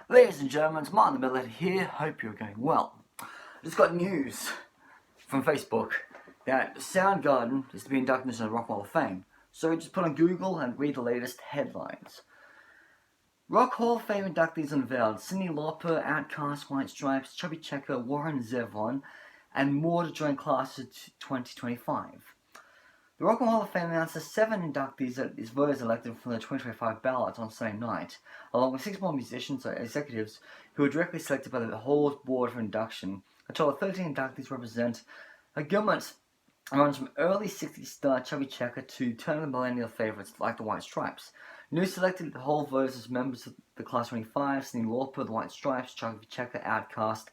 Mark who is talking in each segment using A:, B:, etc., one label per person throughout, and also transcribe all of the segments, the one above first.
A: Ladies and gentlemen, it's Martin the Millet here. Hope you're going well. I just got news from Facebook that Soundgarden is to be inducted into the Rock Hall of Fame. So just put on Google and read the latest headlines. Rock Hall of Fame inductees unveiled: Cindi Lauper, Outcasr, White Stripes, Chubby Checker, Warren Zevon, and more to join class of 2025. The Rock and Roll Hall of Fame announced 7 inductees that its voters elected from the 2025 ballot on Sunday night, along with 6 more musicians or executives who were directly selected by the Hall's board for induction. A total of 13 inductees represent a gamut runs from early 60s star Chubby Checker to turn of the millennial favorites like the White Stripes. New selected Hall voters as members of the Class 25, Cindi Lauper, the White Stripes, Chubby Checker, Outcasr,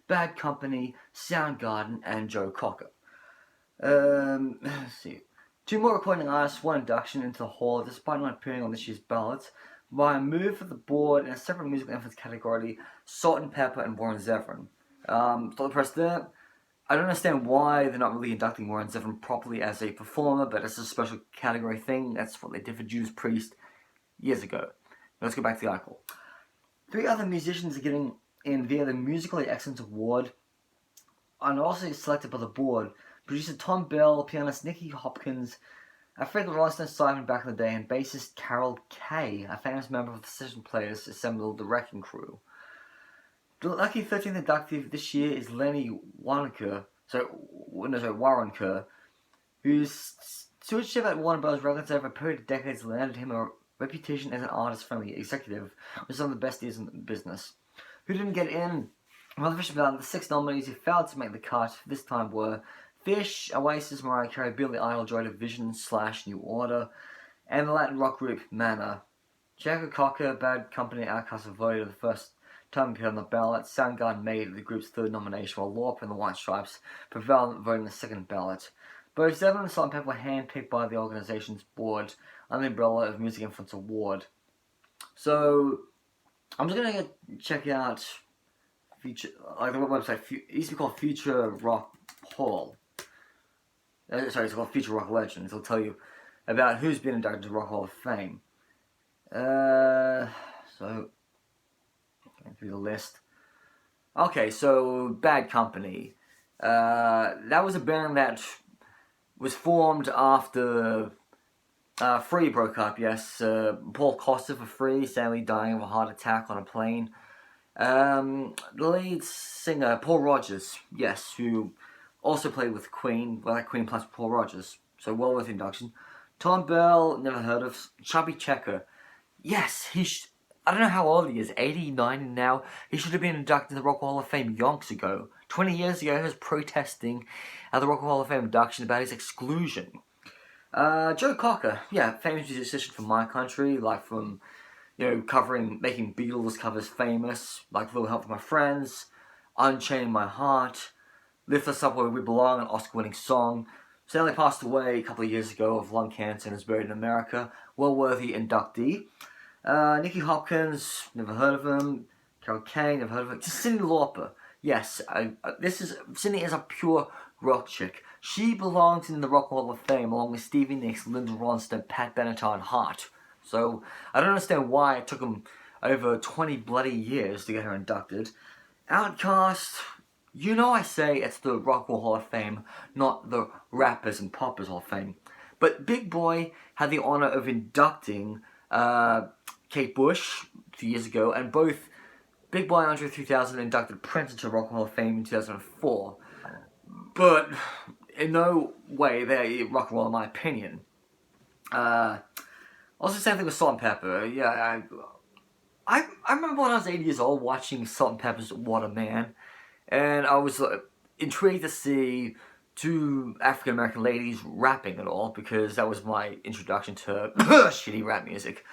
A: Bad Company, Soundgarden, and Joe Cocker. Let's see. 2 more recording artists won induction into the Hall despite not appearing on this year's ballot by a move of the board in a separate musical influence category: Salt-N-Pepa and Warren Zevon. Stop the press there. I don't understand why they're not really inducting Warren Zevon properly as a performer, but it's a special category thing. That's what they did for Judas Priest years ago. Let's go back to the article. 3 other musicians are getting in via the Musical Excellence Award and are also selected by the board. Producer Tom Bell, pianist Nicky Hopkins, a frequent Rolling Stones sideman back in the day, and bassist Carol Kay, a famous member of the Session Players, assembled the Wrecking Crew. The lucky 13th inductee this year is Lenny Waronker, whose stewardship at Warner Bros. Records over a period of decades landed him a reputation as an artist-friendly executive, with some of the best years in the business. Who didn't get in? Well, the 6 nominees who failed to make the cut this time were Fish, Oasis, Mariah Carey, Billy Idol, Joy Division / New Order, and the Latin rock group Mana. Joe Cocker, Bad Company, Outcasr voted the first time appeared on the ballot. Soundgarden made the group's 3rd nomination, while Lauper and the White Stripes prevailed voting the 2nd ballot. Both Zevon and Salt-N-Pepa were handpicked by the organization's board under the umbrella of Music Influence Award. So, I'm just gonna check out the website. It used to be called Future Rock Hall. It's called Future Rock Legends. It'll tell you about who's been inducted to the Rock Hall of Fame. So, going through the list. Okay, so Bad Company. That was a band that was formed after Free broke up, yes. Paul Costa for Free, sadly dying of a heart attack on a plane. The lead singer, Paul Rodgers, yes, who also played with Queen, Queen plus Paul Rodgers, so well worth induction. Tom Bell, never heard of. Chubby Checker, yes, I don't know how old he is, 80, 90 now. He should have been inducted to the Rock Hall of Fame yonks ago. 20 years ago, he was protesting at the Rock Hall of Fame induction about his exclusion. Joe Cocker, yeah, famous musician from my country, like from, making Beatles covers famous, like Little Help from My Friends, Unchain My Heart, Lift Us Up Where We Belong, an Oscar-winning song. Sadly passed away a couple of years ago of lung cancer and is buried in America. Well-worthy inductee. Nicky Hopkins, never heard of him. Carol Kay, never heard of him. Cindi Lauper, yes. Cindi is a pure rock chick. She belongs in the Rock Hall of Fame along with Stevie Nicks, Linda Ronstadt, Pat Benatar, and Hart. So I don't understand why it took them over 20 bloody years to get her inducted. Outcasr, I say it's the Rock Hall of Fame, not the Rappers and Poppers Hall of Fame. But Big Boy had the honor of inducting Kate Bush a few years ago, and both Big Boy and Andre 3000 inducted Prince into the Rock Hall of Fame in 2004. But in no way they rock and roll, in my opinion. Also, same thing with Salt-N-Pepa. Yeah, I remember when I was 8 years old watching Salt-N-Pepa's Waterman, and I was intrigued to see 2 African American ladies rapping at all, because that was my introduction to shitty rap music.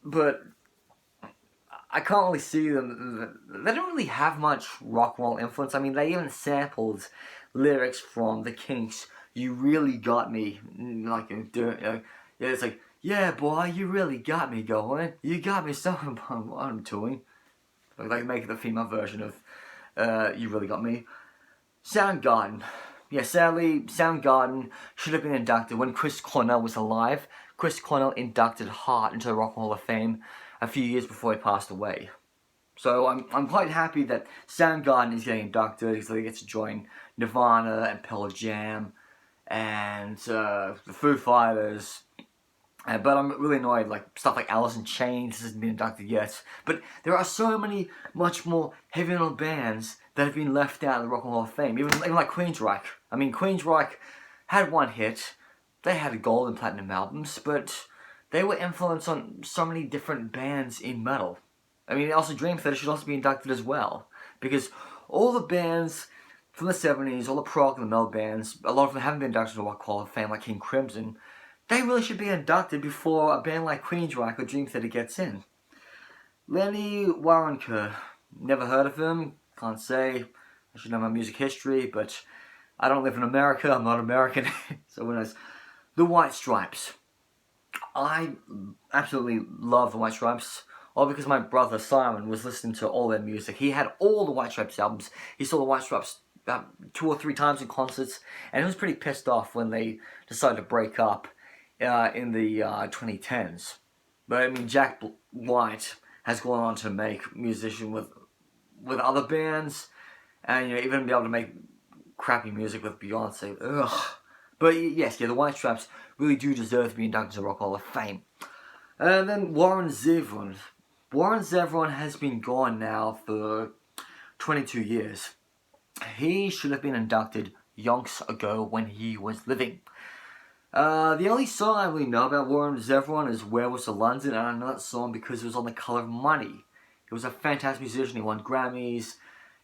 A: But I can't really see them. They don't really have much rock and roll influence. I mean, they even sampled lyrics from The Kinks. You really got me, it's like, yeah, boy, you really got me going. You got me something what I'm doing. Like make the female version of You Really Got Me. Soundgarden. Yeah, sadly, Soundgarden should have been inducted when Chris Cornell was alive. Chris Cornell inducted Heart into the Rock Hall of Fame a few years before he passed away. So I'm quite happy that Soundgarden is getting inducted, because they get to join Nirvana and Pearl Jam and the Foo Fighters. But I'm really annoyed, like stuff like Alice in Chains hasn't been inducted yet. But there are so many much more heavy metal bands that have been left out of the Rock and Roll Hall of Fame. Even like Queensryche. I mean, Queensryche had one hit. They had gold and platinum albums, but they were influenced on so many different bands in metal. I mean, also Dream Theater should also be inducted as well, because all the bands from the 70s, all the prog and the metal bands, a lot of them haven't been inducted to the Rock and Roll Hall of Fame, like King Crimson. They really should be inducted before a band like Queensryche or Dream Theater gets in. Lenny Waronker, never heard of him, can't say. I should know my music history, but I don't live in America, I'm not American, so who knows. The White Stripes. I absolutely love the White Stripes, all because my brother Simon was listening to all their music. He had all the White Stripes albums. He saw the White Stripes about 2 or 3 times in concerts, and he was pretty pissed off when they decided to break up in the 2010s. But I mean, Jack White has gone on to make musician with other bands, and even be able to make crappy music with Beyonce. Ugh. But yes, the White Stripes really do deserve to be inducted to the Rock Hall of Fame. And then Warren Zevon. Warren Zevon has been gone now for 22 years. He should have been inducted yonks ago when he was living. The only song I really know about Warren Zevon is Werewolves of London, and I know that song because it was on the Color of Money. He was a fantastic musician, he won Grammys.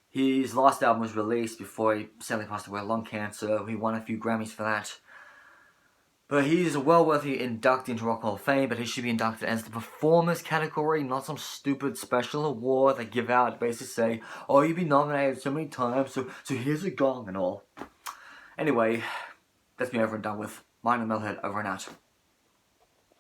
A: His last album was released before he sadly passed away of lung cancer. He won a few Grammys for that. But he's a well-worthy inductee into Rock Hall of Fame, but he should be inducted as the performers category, not some stupid special award they give out to basically say, oh, you've been nominated so many times, so here's a gong and all. Anyway, that's me over and done with. Mine and Metalhead over and out.